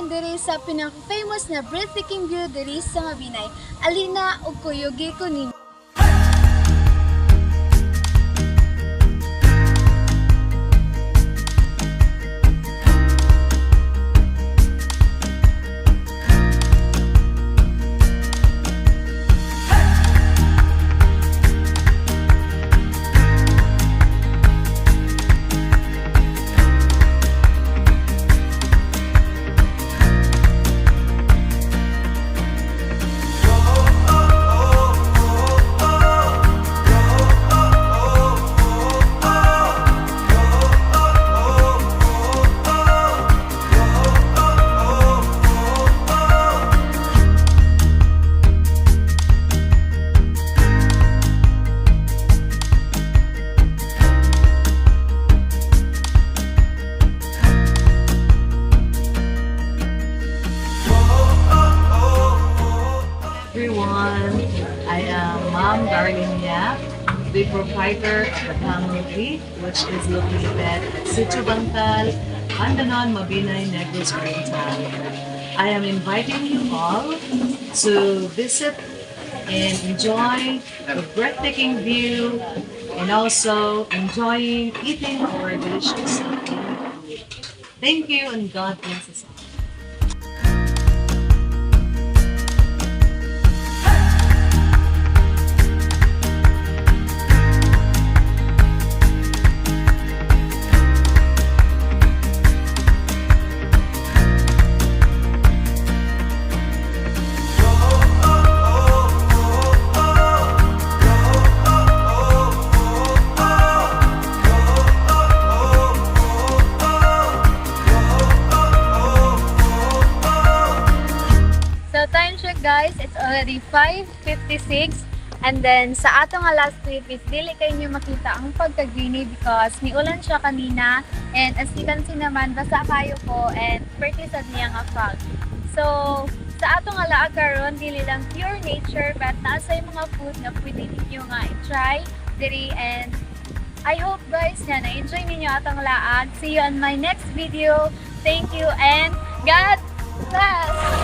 karon diri sa pinaka-famous na breathtaking view diri sa Mabinay. Alina ug kuyugi ko ninyo. Everyone, I am Ma'am Darlene Yap, the proprietor of the Camel Creek, which is located at Sitio Bantal, Andanon, Mabinay, Negros Oriental. I am inviting you all to visit and enjoy the breathtaking view and also enjoying eating our delicious food. Thank you and God bless us all. So time check guys, it's already 5:56 and then sa atong nga last trip is dili kayo nyo makita ang pagka-greeny because niulan siya kanina and as you can see naman basa kayo po and pretty sad niya nga fog. So sa atong nga laag karon dili lang pure nature but naasa yung mga food na pwede ninyo nga i-try diri and I hope guys na na-enjoy ninyo atong laag. See you on my next video. Thank you and God bless!